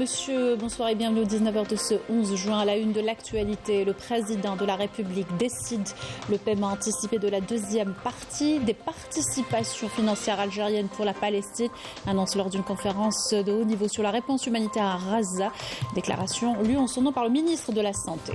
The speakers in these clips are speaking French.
Monsieur, bonsoir et bienvenue au 19h de ce 11 juin. À la une de l'actualité, le président de la République décide le paiement anticipé de la deuxième partie des participations financières algériennes pour la Palestine, annonce lors d'une conférence de haut niveau sur la réponse humanitaire à Gaza. Déclaration lue en son nom par le ministre de la Santé.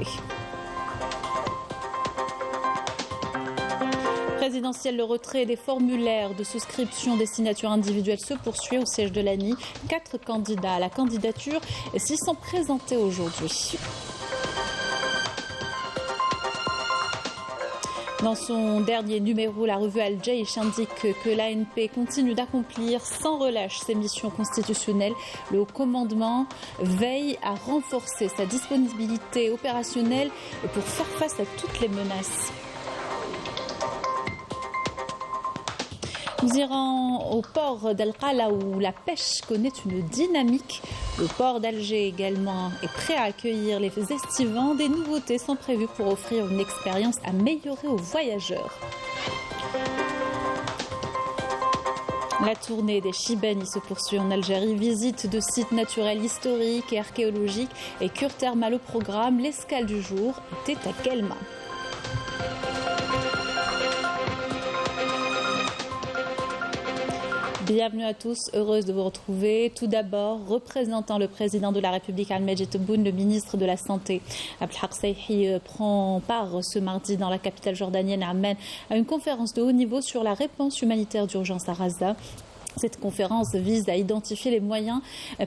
Présidentielle, le retrait des formulaires de souscription des signatures individuelles se poursuit au siège de l'ANI. 4 candidats à la candidature s'y sont présentés aujourd'hui. Dans son dernier numéro, la revue Al-Jaish indique que l'ANP continue d'accomplir sans relâche ses missions constitutionnelles. Le haut commandement veille à renforcer sa disponibilité opérationnelle pour faire face à toutes les menaces. Nous irons au port d'Al-Qala où la pêche connaît une dynamique. Le port d'Alger également est prêt à accueillir les estivants. Des nouveautés sont prévues pour offrir une expérience améliorée aux voyageurs. La tournée des Chibani se poursuit en Algérie. Visite de sites naturels historiques et archéologiques et cure thermale au programme. L'escale du jour était à Guelma. Bienvenue à tous, heureuse de vous retrouver. Tout d'abord, représentant le président de la République Al-Medjid Tebboune, le ministre de la Santé Abdelhak Saihi prend part ce mardi dans la capitale jordanienne Amman à une conférence de haut niveau sur la réponse humanitaire d'urgence à Gaza. Cette conférence vise à identifier les moyens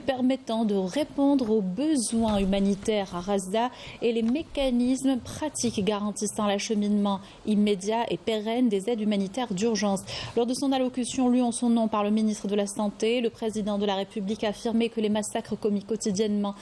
permettant de répondre aux besoins humanitaires à Gaza et les mécanismes pratiques garantissant l'acheminement immédiat et pérenne des aides humanitaires d'urgence. Lors de son allocution lue en son nom par le ministre de la Santé, le président de la République a affirmé que les massacres commis quotidiennement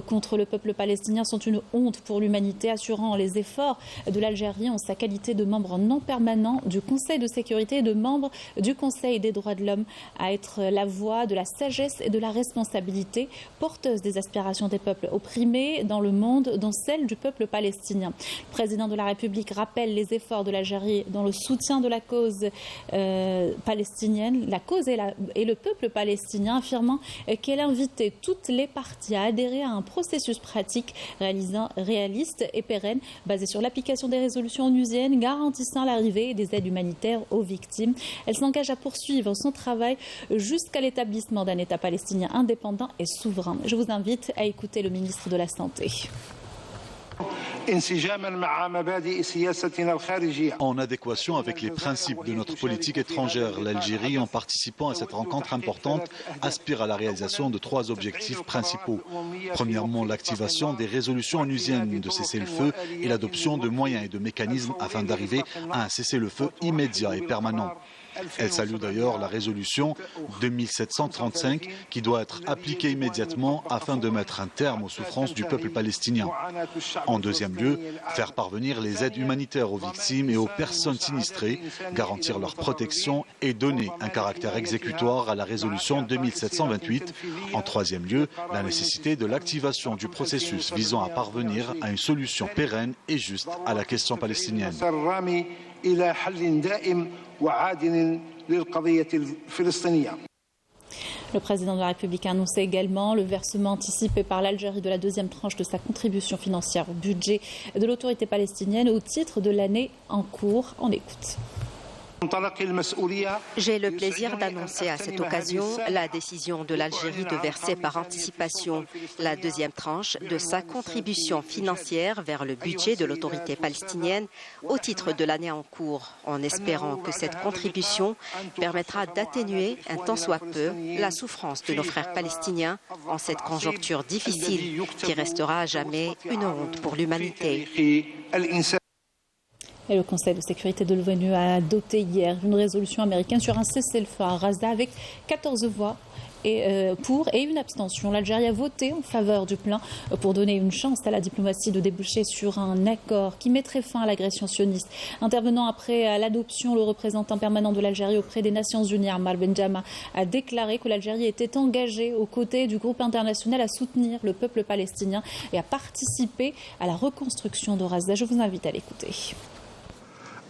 contre le peuple palestinien sont une honte pour l'humanité, assurant les efforts de l'Algérie en sa qualité de membre non permanent du Conseil de sécurité et de membre du Conseil des droits de l'homme, à être la voix de la sagesse et de la responsabilité, porteuse des aspirations des peuples opprimés dans le monde, dont celle du peuple palestinien. Le président de la République rappelle les efforts de l'Algérie dans le soutien de la cause palestinienne, la cause et le peuple palestinien, affirmant qu'elle invitait toutes les parties à adhérer à un processus pratique réaliste et pérenne, basé sur l'application des résolutions onusiennes, garantissant l'arrivée des aides humanitaires aux victimes. Elle s'engage à poursuivre son travail jusqu'à l'établissement d'un État palestinien indépendant et souverain. Je vous invite à écouter le ministre de la Santé. En adéquation avec les principes de notre politique étrangère, l'Algérie, en participant à cette rencontre importante, aspire à la réalisation de 3 objectifs principaux. Premièrement, l'activation des résolutions onusiennes de cessez-le-feu et l'adoption de moyens et de mécanismes afin d'arriver à un cessez-le-feu immédiat et permanent. Elle salue d'ailleurs la résolution 2735 qui doit être appliquée immédiatement afin de mettre un terme aux souffrances du peuple palestinien. En deuxième lieu, faire parvenir les aides humanitaires aux victimes et aux personnes sinistrées, garantir leur protection et donner un caractère exécutoire à la résolution 2728. En troisième lieu, la nécessité de l'activation du processus visant à parvenir à une solution pérenne et juste à la question palestinienne. Le président de la République a annoncé également le versement anticipé par l'Algérie de la deuxième tranche de sa contribution financière au budget de l'autorité palestinienne au titre de l'année en cours. On écoute. J'ai le plaisir d'annoncer à cette occasion la décision de l'Algérie de verser par anticipation la deuxième tranche de sa contribution financière vers le budget de l'autorité palestinienne au titre de l'année en cours, en espérant que cette contribution permettra d'atténuer un tant soit peu la souffrance de nos frères palestiniens en cette conjoncture difficile qui restera à jamais une honte pour l'humanité. Et le Conseil de sécurité de l'ONU a adopté hier une résolution américaine sur un cessez-le-feu à Gaza avec 14 voix pour et une abstention. L'Algérie a voté en faveur du plan pour donner une chance à la diplomatie de déboucher sur un accord qui mettrait fin à l'agression sioniste. Intervenant après l'adoption, le représentant permanent de l'Algérie auprès des Nations Unies, Ammar Benjama, a déclaré que l'Algérie était engagée aux côtés du groupe international à soutenir le peuple palestinien et à participer à la reconstruction de Gaza. Je vous invite à l'écouter.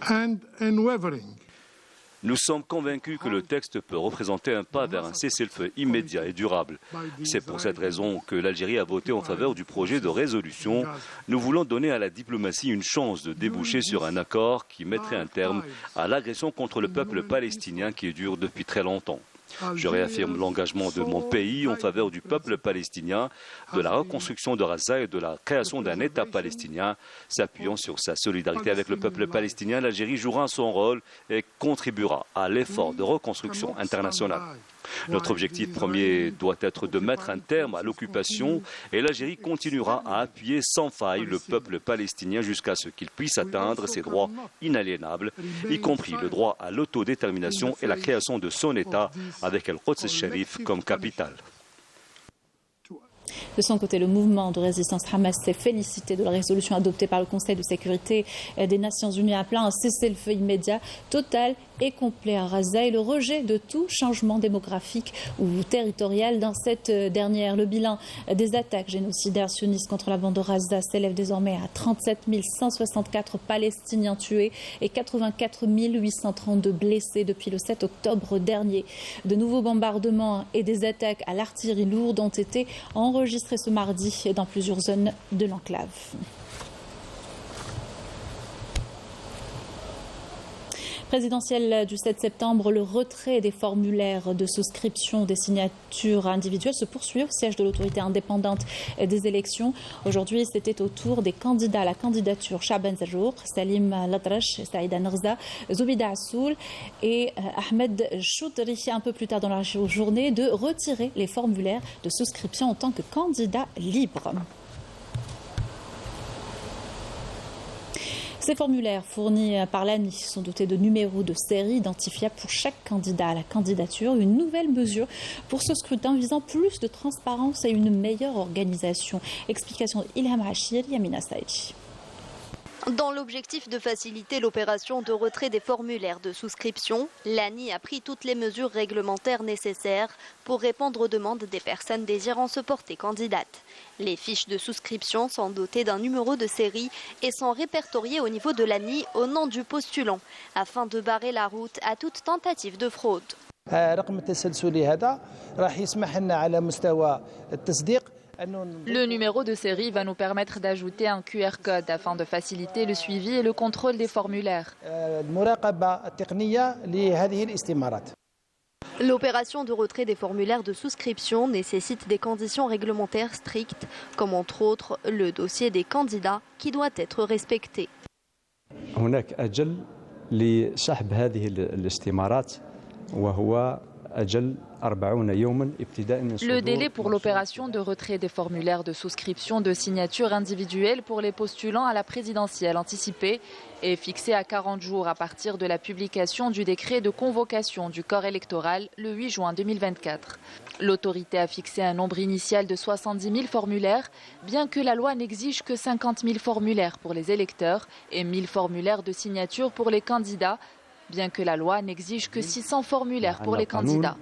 And unwavering Nous sommes convaincus que le texte peut représenter un pas vers un cessez-le-feu immédiat et durable. C'est pour cette raison que l'Algérie a voté en faveur du projet de résolution. Nous voulons donner à la diplomatie une chance de déboucher sur un accord qui mettrait un terme à l'agression contre le peuple palestinien qui dure depuis très longtemps. Je réaffirme l'engagement de mon pays en faveur du peuple palestinien, de la reconstruction de Gaza et de la création d'un État palestinien. S'appuyant sur sa solidarité avec le peuple palestinien, l'Algérie jouera son rôle et contribuera à l'effort de reconstruction internationale. Notre objectif premier doit être de mettre un terme à l'occupation et l'Algérie continuera à appuyer sans faille le peuple palestinien jusqu'à ce qu'il puisse atteindre ses droits inaliénables, y compris le droit à l'autodétermination et la création de son État avec El-Quds el-Sharif comme capitale. De son côté, le mouvement de résistance Hamas s'est félicité de la résolution adoptée par le Conseil de sécurité des Nations Unies appelant un cessez-le-feu immédiat, total et complet à Gaza et le rejet de tout changement démographique ou territorial dans cette dernière. Le bilan des attaques génocidaires sionistes contre la bande de Gaza s'élève désormais à 37 164 Palestiniens tués et 84 832 blessés depuis le 7 octobre dernier. De nouveaux bombardements et des attaques à l'artillerie lourde ont été enregistrés ce mardi dans plusieurs zones de l'enclave. Présidentielle du 7 septembre, le retrait des formulaires de souscription des signatures individuelles se poursuit au siège de l'autorité indépendante des élections. Aujourd'hui, c'était au tour des candidats à la candidature Chaban Zajour, Salim Ladrach, Saïda Narza, Zoubida Assoul et Ahmed Choudri, un peu plus tard dans la journée, de retirer les formulaires de souscription en tant que candidats libres. Ces formulaires fournis par l'ANI sont dotés de numéros de série identifiables pour chaque candidat à la candidature. Une nouvelle mesure pour ce scrutin visant plus de transparence et une meilleure organisation. Explication d'Ilham Hachir, Yamina Saïdi. Dans l'objectif de faciliter l'opération de retrait des formulaires de souscription, l'ANI a pris toutes les mesures réglementaires nécessaires pour répondre aux demandes des personnes désirant se porter candidates. Les fiches de souscription sont dotées d'un numéro de série et sont répertoriées au niveau de l'ANI au nom du postulant, afin de barrer la route à toute tentative de fraude. Le numéro de série va nous permettre d'ajouter un QR code afin de faciliter le suivi et le contrôle des formulaires. L'opération de retrait des formulaires de souscription nécessite des conditions réglementaires strictes, comme entre autres le dossier des candidats qui doit être respecté. Le délai pour l'opération de retrait des formulaires de souscription de signatures individuelles pour les postulants à la présidentielle anticipée est fixé à 40 jours à partir de la publication du décret de convocation du corps électoral le 8 juin 2024. L'autorité a fixé un nombre initial de 70 000 formulaires, bien que la loi n'exige que 50 000 formulaires pour les électeurs et 1 000 formulaires de signature pour les candidats, bien que la loi n'exige que 600 formulaires pour les candidats.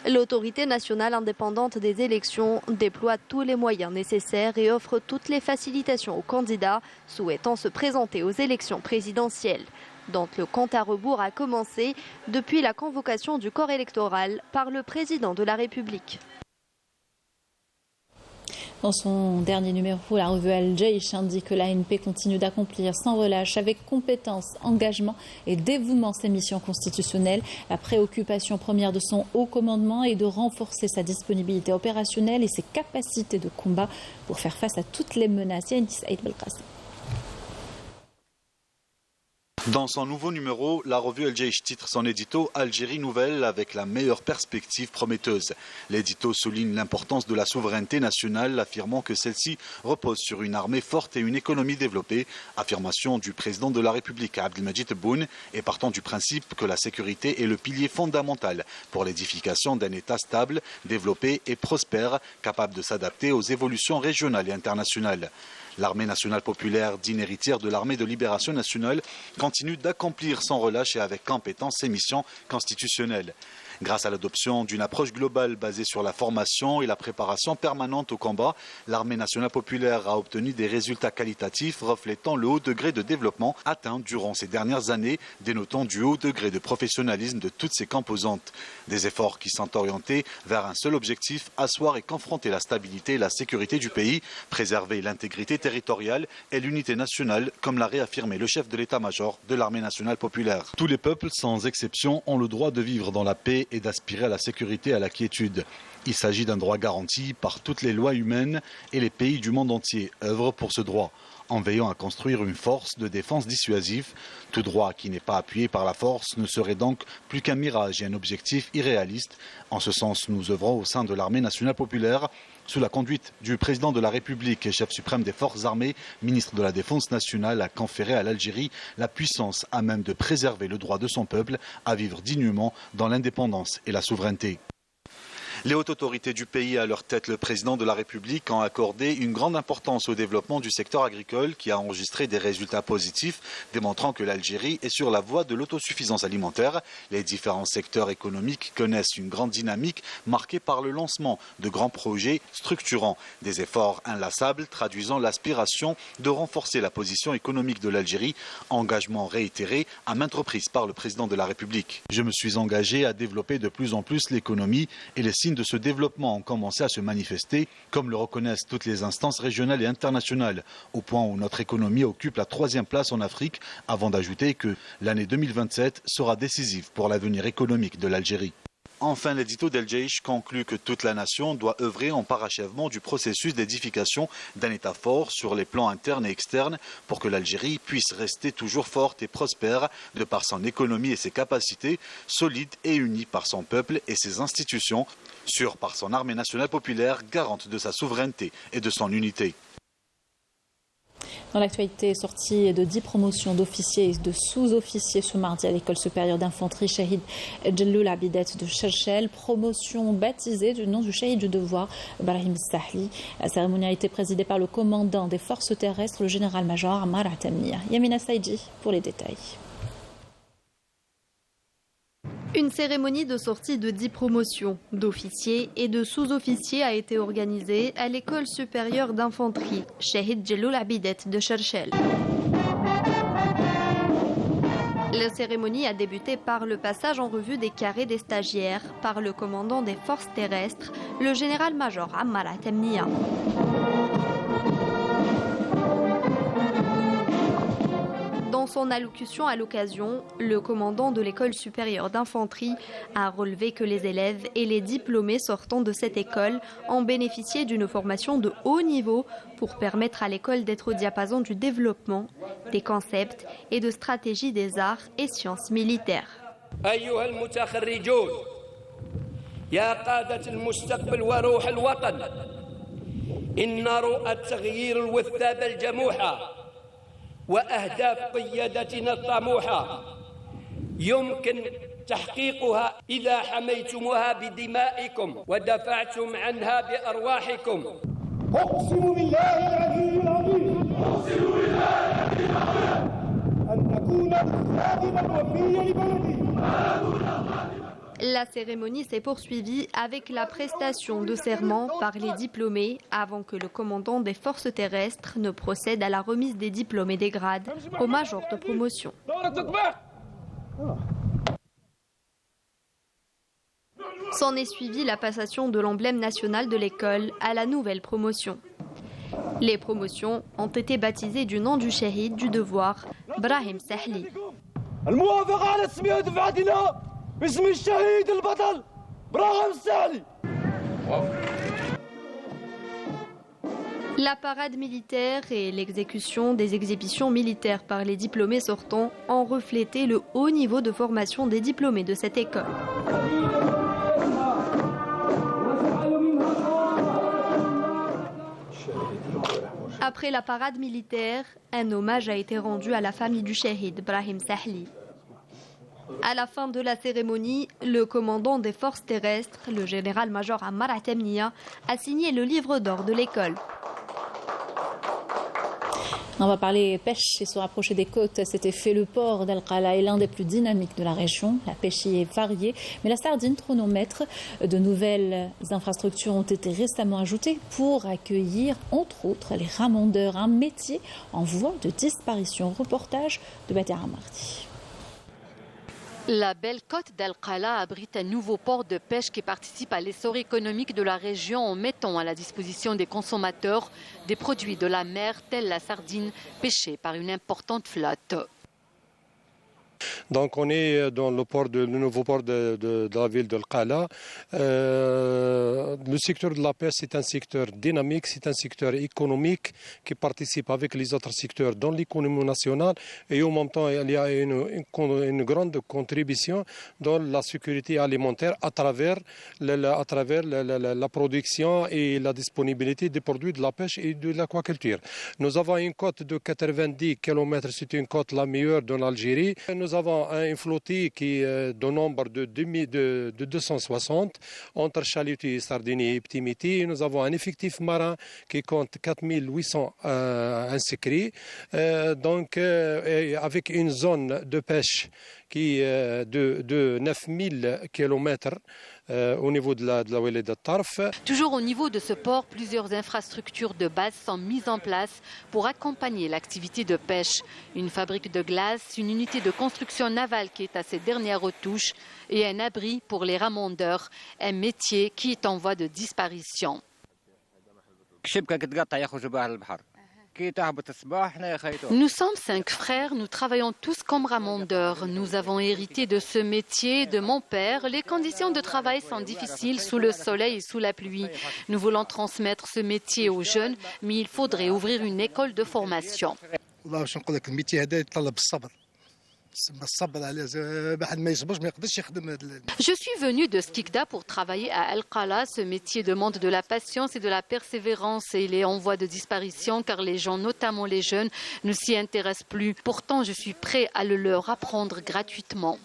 L'autorité nationale indépendante des élections déploie tous les moyens nécessaires et offre toutes les facilitations aux candidats souhaitant se présenter aux élections présidentielles, dont le compte à rebours a commencé depuis la convocation du corps électoral par le président de la République. Dans son dernier numéro, la revue Al-Jaish indique que l'ANP continue d'accomplir sans relâche, avec compétence, engagement et dévouement ses missions constitutionnelles. La préoccupation première de son haut commandement est de renforcer sa disponibilité opérationnelle et ses capacités de combat pour faire face à toutes les menaces. Dans son nouveau numéro, la revue Al-Jaish titre son édito « Algérie nouvelle avec la meilleure perspective prometteuse ». L'édito souligne l'importance de la souveraineté nationale, affirmant que celle-ci repose sur une armée forte et une économie développée. Affirmation du président de la République, Abdelmadjid Tebboune, et partant du principe que la sécurité est le pilier fondamental pour l'édification d'un État stable, développé et prospère, capable de s'adapter aux évolutions régionales et internationales. L'armée nationale populaire, digne héritière de l'armée de libération nationale, continue d'accomplir sans relâche et avec compétence ses missions constitutionnelles. Grâce à l'adoption d'une approche globale basée sur la formation et la préparation permanente au combat, l'armée nationale populaire a obtenu des résultats qualitatifs reflétant le haut degré de développement atteint durant ces dernières années, dénotant du haut degré de professionnalisme de toutes ses composantes. Des efforts qui sont orientés vers un seul objectif, asseoir et confronter la stabilité et la sécurité du pays, préserver l'intégrité territoriale et l'unité nationale, comme l'a réaffirmé le chef de l'état-major de l'armée nationale populaire. Tous les peuples, sans exception, ont le droit de vivre dans la paix et d'aspirer à la sécurité et à la quiétude. Il s'agit d'un droit garanti par toutes les lois humaines et les pays du monde entier œuvrent pour ce droit, en veillant à construire une force de défense dissuasive. Tout droit qui n'est pas appuyé par la force ne serait donc plus qu'un mirage et un objectif irréaliste. En ce sens, nous œuvrons au sein de l'armée nationale populaire, sous la conduite du président de la République et chef suprême des forces armées, ministre de la Défense nationale, à conférer à l'Algérie la puissance à même de préserver le droit de son peuple à vivre dignement dans l'indépendance et la souveraineté. Les hautes autorités du pays, à leur tête le président de la République, ont accordé une grande importance au développement du secteur agricole qui a enregistré des résultats positifs, démontrant que l'Algérie est sur la voie de l'autosuffisance alimentaire. Les différents secteurs économiques connaissent une grande dynamique marquée par le lancement de grands projets structurants, des efforts inlassables traduisant l'aspiration de renforcer la position économique de l'Algérie, engagement réitéré à maintes reprises par le président de la République. Je me suis engagé à développer de plus en plus l'économie et les signes de ce développement ont commencé à se manifester, comme le reconnaissent toutes les instances régionales et internationales, au point où notre économie occupe la 3e place en Afrique, avant d'ajouter que l'année 2027 sera décisive pour l'avenir économique de l'Algérie. Enfin, l'édito d'El Jaish conclut que toute la nation doit œuvrer en parachèvement du processus d'édification d'un État fort sur les plans internes et externes pour que l'Algérie puisse rester toujours forte et prospère de par son économie et ses capacités, solide et unie par son peuple et ses institutions, sûre par son armée nationale populaire, garante de sa souveraineté et de son unité. Dans l'actualité, sortie de 10 promotions d'officiers et de sous-officiers ce mardi à l'école supérieure d'infanterie Shahid Djelloul Abidet de Cherchel, promotion baptisée du nom du Shahid du devoir Brahim Sahli. La cérémonie a été présidée par le commandant des forces terrestres, le général-major Ammar Atamia. Yamina Saïdi pour les détails. Une cérémonie de sortie de 10 promotions d'officiers et de sous-officiers a été organisée à l'école supérieure d'infanterie Shahid Djelloul Abidet de Cherchel. La cérémonie a débuté par le passage en revue des carrés des stagiaires par le commandant des forces terrestres, le général-major Ammar Atamia. Dans son allocution à l'occasion, le commandant de l'école supérieure d'infanterie a relevé que les élèves et les diplômés sortant de cette école ont bénéficié d'une formation de haut niveau pour permettre à l'école d'être au diapason du développement, des concepts et de stratégies des arts et sciences militaires. وأهداف قيادتنا الطموحة يمكن تحقيقها إذا حميتموها بدمائكم ودفعتم عنها بأرواحكم. أقسم بالله العلي العظيم أن نكون خادما وفيا لبلدي. La cérémonie s'est poursuivie avec la prestation de serment par les diplômés avant que le commandant des forces terrestres ne procède à la remise des diplômes et des grades au major de promotion. S'en est suivi la passation de l'emblème national de l'école à la nouvelle promotion. Les promotions ont été baptisées du nom du shahid du devoir, Brahim Sahli. La parade militaire et l'exécution des exhibitions militaires par les diplômés sortants ont reflété le haut niveau de formation des diplômés de cette école. Après la parade militaire, un hommage a été rendu à la famille du shahid Brahim Sahli. À la fin de la cérémonie, le commandant des forces terrestres, le général-major Ammar Atamia, a signé le livre d'or de l'école. On va parler pêche et se rapprocher des côtes. Cet effet, le port d'Al-Qala est l'un des plus dynamiques de la région. La pêche y est variée, mais la sardine chronomètre. De nouvelles infrastructures ont été récemment ajoutées pour accueillir, entre autres, les ramondeurs, un métier en voie de disparition. Reportage de Badia Mardi. La belle côte d'Al-Qala abrite un nouveau port de pêche qui participe à l'essor économique de la région en mettant à la disposition des consommateurs des produits de la mer tels la sardine pêchée par une importante flotte. Donc on est dans le nouveau port de la ville d'Al-Qala. Le secteur de la pêche, c'est un secteur dynamique, c'est un secteur économique qui participe avec les autres secteurs dans l'économie nationale et en même temps il y a une grande contribution dans la sécurité alimentaire à travers la production et la disponibilité des produits de la pêche et de l'aquaculture. Nous avons une côte de 90 km, c'est une côte la meilleure dans l'Algérie. Nous avons une flottille qui est de nombre de 260 entre chalutiers, sardiniers et petits métiers. Nous avons un effectif marin qui compte 4800 inscrits. Avec une zone de pêche qui est de 9000 km au niveau de la Ouellet de Tarf. Toujours au niveau de ce port, plusieurs infrastructures de base sont mises en place pour accompagner l'activité de pêche. Une fabrique de glace, une unité de construction navale qui est à ses dernières retouches et un abri pour les ramondeurs, un métier qui est en voie de disparition. Nous sommes 5 frères, nous travaillons tous comme ramondeurs. Nous avons hérité de ce métier de mon père. Les conditions de travail sont difficiles sous le soleil et sous la pluie. Nous voulons transmettre ce métier aux jeunes, mais il faudrait ouvrir une école de formation. Je suis venu de Skikda pour travailler à Al-Qala. Ce métier demande de la patience et de la persévérance et il est en voie de disparition car les gens, notamment les jeunes, ne s'y intéressent plus. Pourtant, je suis prêt à le leur apprendre gratuitement.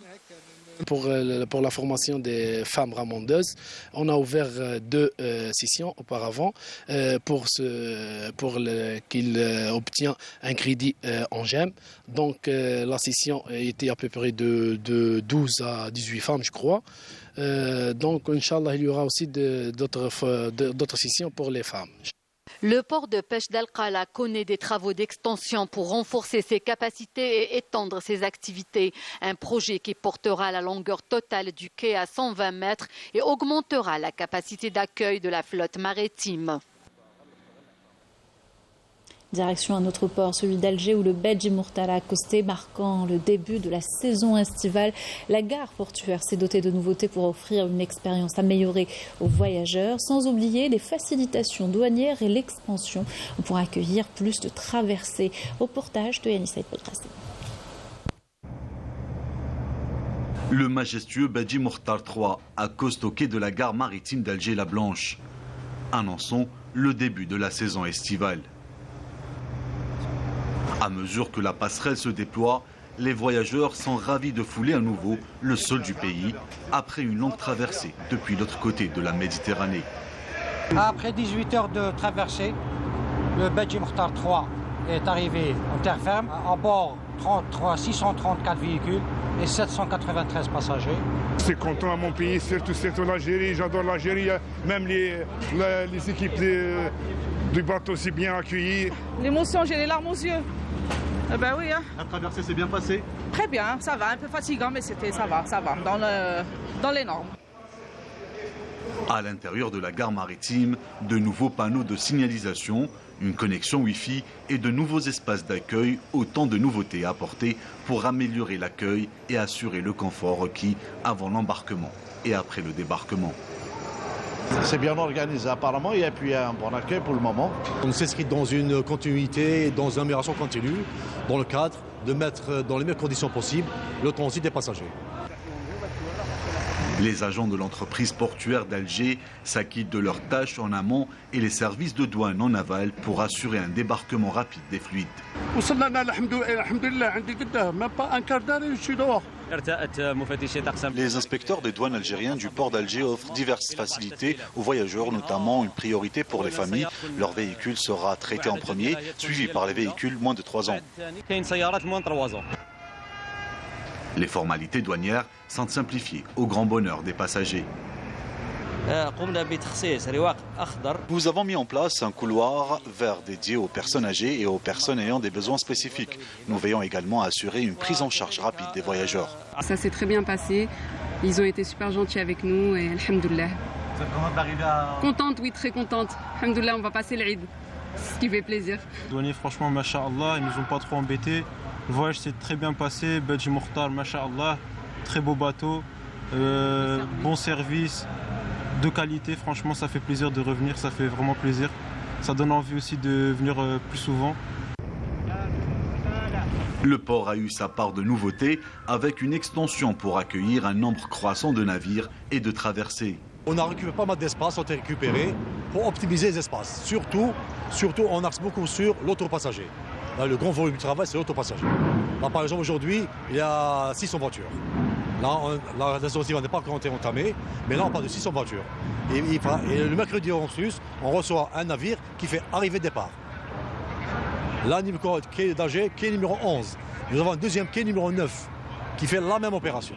Pour la formation des femmes ramondeuses, on a ouvert 2 sessions auparavant pour qu'ils obtiennent un crédit en GEM. Donc la session était à peu près de 12 à 18 femmes, je crois. Donc, Inch'Allah, il y aura aussi d'autres sessions pour les femmes. Le port de pêche d'Al-Qala connaît des travaux d'extension pour renforcer ses capacités et étendre ses activités. Un projet qui portera la longueur totale du quai à 120 mètres et augmentera la capacité d'accueil de la flotte maritime. Direction un autre port, celui d'Alger, où le Bedji Mourtala a accosté, marquant le début de la saison estivale. La gare portuaire s'est dotée de nouveautés pour offrir une expérience améliorée aux voyageurs, sans oublier les facilitations douanières et l'expansion pour accueillir plus de traversées. Reportage de Yanis Saïd Belkrassi. Le majestueux Bedji Mourtar 3 accoste au quai de la gare maritime d'Alger-la Blanche, annonçant le début de la saison estivale. À mesure que la passerelle se déploie, les voyageurs sont ravis de fouler à nouveau le sol du pays après une longue traversée depuis l'autre côté de la Méditerranée. Après 18 heures de traversée, le Bedji Mourtar 3 est arrivé en terre ferme. À bord, 634 véhicules et 793 passagers. Je suis content à mon pays, surtout l'Algérie. J'adore l'Algérie, même les équipes du bateau aussi bien accueillies. L'émotion, j'ai les larmes aux yeux. Eh ben oui. Hein. La traversée s'est bien passée? Très bien, ça va, un peu fatigant, mais ça va, dans les normes. À l'intérieur de la gare maritime, de nouveaux panneaux de signalisation, une connexion Wi-Fi et de nouveaux espaces d'accueil, autant de nouveautés apportées pour améliorer l'accueil et assurer le confort requis avant l'embarquement et après le débarquement. C'est bien organisé apparemment et puis un bon accueil pour le moment. On s'inscrit dans une continuité, dans une amélioration continue, dans le cadre de mettre dans les meilleures conditions possibles le transit des passagers. Les agents de l'entreprise portuaire d'Alger s'acquittent de leurs tâches en amont et les services de douane en aval pour assurer un débarquement rapide des fluides. Même pas un quart d'heure et je suis dehors. Les inspecteurs des douanes algériens du port d'Alger offrent diverses facilités aux voyageurs, notamment une priorité pour les familles. Leur véhicule sera traité en premier, suivi par les véhicules moins de 3 ans. Les formalités douanières sont simplifiées au grand bonheur des passagers. Nous avons mis en place un couloir vert dédié aux personnes âgées et aux personnes ayant des besoins spécifiques. Nous veillons également à assurer une prise en charge rapide des voyageurs. Ça s'est très bien passé. Ils ont été super gentils avec nous et alhamdoulilah. Vous êtes contente d'arriver à... Contente, oui, très contente. Alhamdoulilah, on va passer l'Eid, ce qui fait plaisir. Les douaniers, franchement, masha'Allah, ils nous ont pas trop embêtés. Le voyage s'est très bien passé. Badji Mokhtar, masha'Allah, très beau bateau, bon service. De qualité, franchement, ça fait plaisir de revenir, ça fait vraiment plaisir. Ça donne envie aussi de venir plus souvent. Le port a eu sa part de nouveautés avec une extension pour accueillir un nombre croissant de navires et de traversées. On a récupéré pas mal d'espace, on a récupéré pour optimiser les espaces. Surtout, on axe beaucoup sur l'autopassager. Là, le grand volume du travail, c'est l'autopassager. Là, par exemple, aujourd'hui, il y a 600 voitures. Là, la réservation n'est pas encore entamée, mais là, on parle de 600 voitures. Et le mercredi en plus, on reçoit un navire qui fait arrivée-départ. Là, quai d'Alger, quai numéro 11. Nous avons un deuxième quai numéro 9 qui fait la même opération.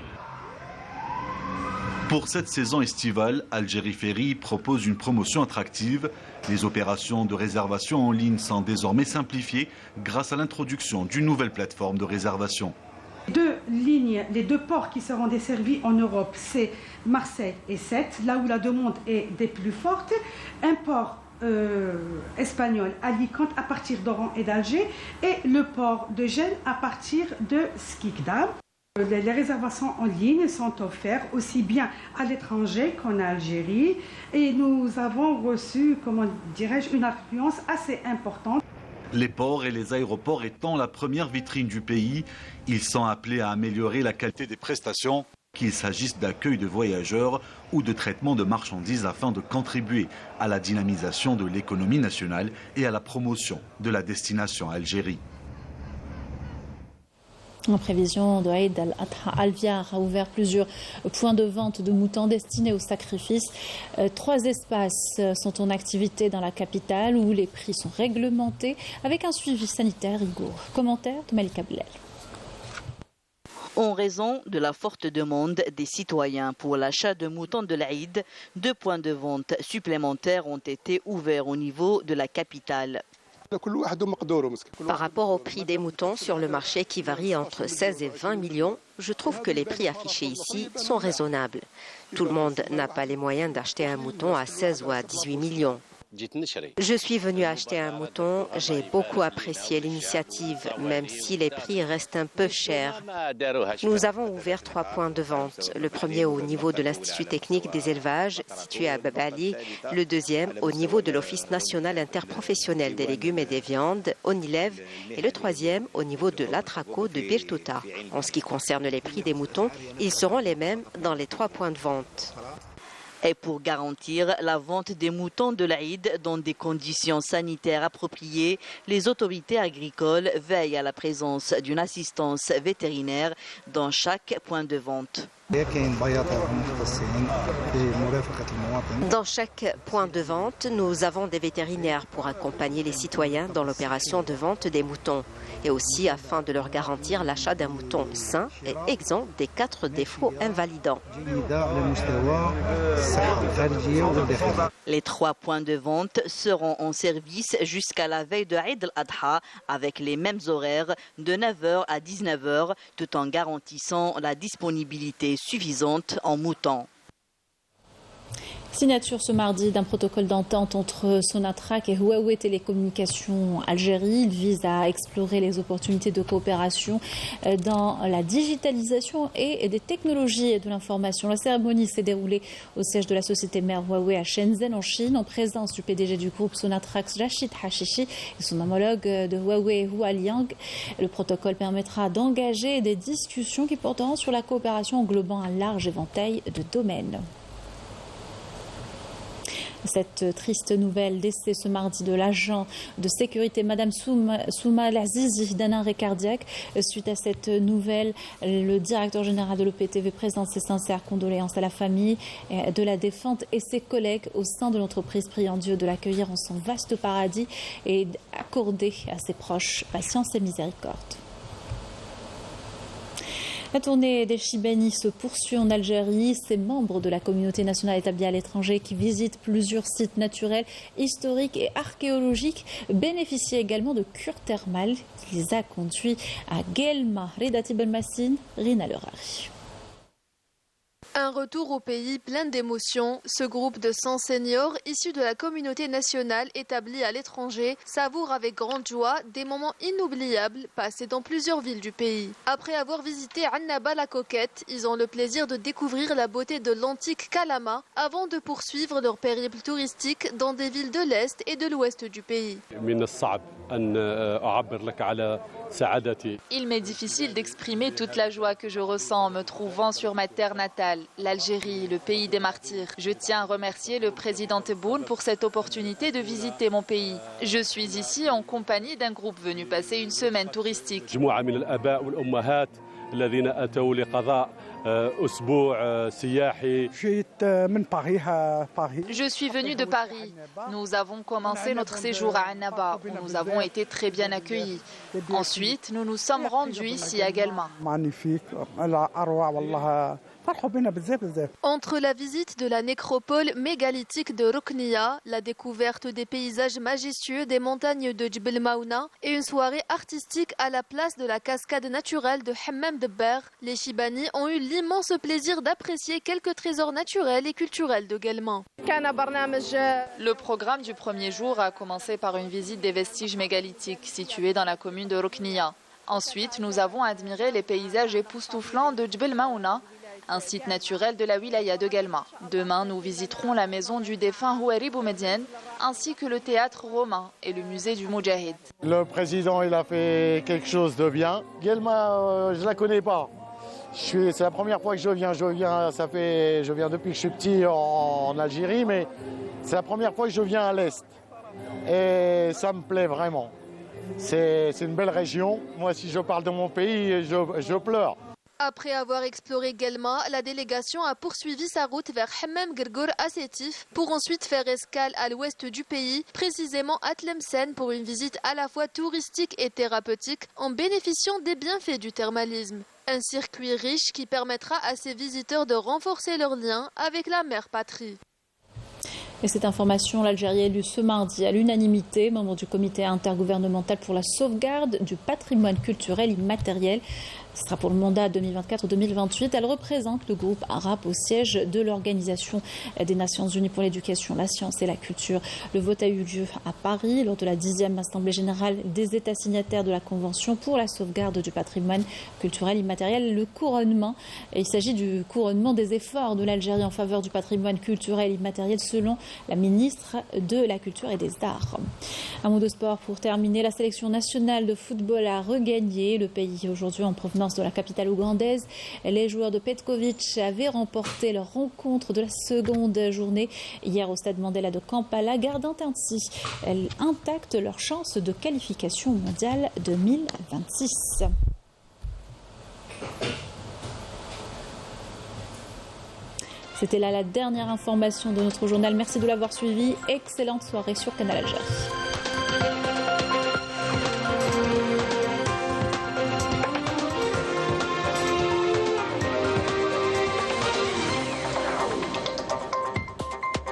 Pour cette saison estivale, Algérie Ferry propose une promotion attractive. Les opérations de réservation en ligne sont désormais simplifiées grâce à l'introduction d'une nouvelle plateforme de réservation. Deux lignes, les deux ports qui seront desservis en Europe, c'est Marseille et Sète, là où la demande est des plus fortes. Un port espagnol, Alicante, à partir d'Oran et d'Alger, et le port de Gênes à partir de Skikda. Les réservations en ligne sont offertes aussi bien à l'étranger qu'en Algérie, et nous avons reçu, comment dirais-je, une affluence assez importante. Les ports et les aéroports étant la première vitrine du pays, ils sont appelés à améliorer la qualité des prestations, qu'il s'agisse d'accueil de voyageurs ou de traitement de marchandises afin de contribuer à la dynamisation de l'économie nationale et à la promotion de la destination Algérie. En prévision de Eid al-Adha, Alviar a ouvert plusieurs points de vente de moutons destinés au sacrifice. 3 espaces sont en activité dans la capitale où les prix sont réglementés avec un suivi sanitaire rigoureux. Commentaire de Malika Blel. En raison de la forte demande des citoyens pour l'achat de moutons de l'Aïd, 2 points de vente supplémentaires ont été ouverts au niveau de la capitale. Par rapport au prix des moutons sur le marché qui varie entre 16 et 20 millions, je trouve que les prix affichés ici sont raisonnables. Tout le monde n'a pas les moyens d'acheter un mouton à 16 ou à 18 millions. Je suis venu acheter un mouton, j'ai beaucoup apprécié l'initiative, même si les prix restent un peu chers. Nous avons ouvert 3 points de vente. Le premier au niveau de l'Institut technique des élevages, situé à Bab Ali. Le deuxième au niveau de l'Office national interprofessionnel des légumes et des viandes, au Nilev. Et le troisième au niveau de l'Atraco de Birtouta. En ce qui concerne les prix des moutons, ils seront les mêmes dans les 3 points de vente. Et pour garantir la vente des moutons de l'Aïd dans des conditions sanitaires appropriées, les autorités agricoles veillent à la présence d'une assistance vétérinaire dans chaque point de vente. Dans chaque point de vente, nous avons des vétérinaires pour accompagner les citoyens dans l'opération de vente des moutons et aussi afin de leur garantir l'achat d'un mouton sain et exempt des 4 défauts invalidants. Les 3 points de vente seront en service jusqu'à la veille de Eid al-Adha avec les mêmes horaires de 9h à 19h tout en garantissant la disponibilité suffisante en moutons. Signature ce mardi d'un protocole d'entente entre Sonatrach et Huawei Télécommunications Algérie. Il vise à explorer les opportunités de coopération dans la digitalisation et des technologies de l'information. La cérémonie s'est déroulée au siège de la société mère Huawei à Shenzhen en Chine en présence du PDG du groupe Sonatrach Rachid Hashishi et son homologue de Huawei Hua Liang. Le protocole permettra d'engager des discussions qui porteront sur la coopération englobant un large éventail de domaines. Cette triste nouvelle, décès ce mardi de l'agent de sécurité Madame Souma Lazizi d'un arrêt cardiaque. Suite à cette nouvelle, le directeur général de l'OPTV présente ses sincères condoléances à la famille de la défunte et ses collègues au sein de l'entreprise, priant Dieu de l'accueillir en son vaste paradis et d'accorder à ses proches patience et miséricorde. La tournée des Chibani se poursuit en Algérie. Ces membres de la communauté nationale établie à l'étranger qui visitent plusieurs sites naturels, historiques et archéologiques bénéficient également de cures thermales qui les a conduits à Guelma. Redati Belmassine, Rina Lerari. Un retour au pays plein d'émotions. Ce groupe de 100 seniors issus de la communauté nationale établie à l'étranger savoure avec grande joie des moments inoubliables passés dans plusieurs villes du pays. Après avoir visité Annaba la Coquette, ils ont le plaisir de découvrir la beauté de l'antique Kalama avant de poursuivre leur périple touristique dans des villes de l'Est et de l'Ouest du pays. Il m'est difficile d'exprimer toute la joie que je ressens en me trouvant sur ma terre natale, l'Algérie, le pays des martyrs. Je tiens à remercier le président Tebboune pour cette opportunité de visiter mon pays. Je suis ici en compagnie d'un groupe venu passer une semaine touristique. Je suis venu de Paris. Nous avons commencé notre séjour à Annaba où nous avons été très bien accueillis. Ensuite, nous nous sommes rendus ici à Guelma. Entre la visite de la nécropole mégalithique de Rukniya, la découverte des paysages majestueux des montagnes de Djbel Maouna et une soirée artistique à la place de la cascade naturelle de Hammam Debber, les Chibani ont eu l'immense plaisir d'apprécier quelques trésors naturels et culturels de Guelma. Le programme du premier jour a commencé par une visite des vestiges mégalithiques situés dans la commune de Rukniya. Ensuite, nous avons admiré les paysages époustouflants de Djbel Maouna, un site naturel de la wilaya de Guelma. Demain, nous visiterons la maison du défunt Houari Boumediene, ainsi que le théâtre romain et le musée du Moudjahid. Le président, il a fait quelque chose de bien. Guelma, je ne la connais pas. C'est la première fois que je viens. Je viens depuis que je suis petit en Algérie, mais c'est la première fois que je viens à l'Est. Et ça me plaît vraiment. C'est une belle région. Moi, si je parle de mon pays, je pleure. Après avoir exploré Guelma, la délégation a poursuivi sa route vers Hammam Gergour à Sétif pour ensuite faire escale à l'ouest du pays, précisément à Tlemcen pour une visite à la fois touristique et thérapeutique en bénéficiant des bienfaits du thermalisme. Un circuit riche qui permettra à ses visiteurs de renforcer leurs liens avec la mère patrie. Et cette information, l'Algérie est élue ce mardi à l'unanimité, membre du comité intergouvernemental pour la sauvegarde du patrimoine culturel immatériel. Ce sera pour le mandat 2024-2028. Elle représente le groupe arabe au siège de l'Organisation des Nations Unies pour l'éducation, la science et la culture. Le vote a eu lieu à Paris lors de la 10e Assemblée générale des États signataires de la Convention pour la sauvegarde du patrimoine culturel immatériel. Le couronnement, il s'agit du couronnement des efforts de l'Algérie en faveur du patrimoine culturel immatériel selon la ministre de la Culture et des Arts. Un mot de sport pour terminer. La sélection nationale de football a regagné le pays aujourd'hui en provenance de la capitale ougandaise. Les joueurs de Petkovic avaient remporté leur rencontre de la seconde journée hier au stade Mandela de Kampala, gardant ainsi intactes leurs chances de qualification mondiale 2026. C'était là la dernière information de notre journal. Merci de l'avoir suivi. Excellente soirée sur Canal Algérie.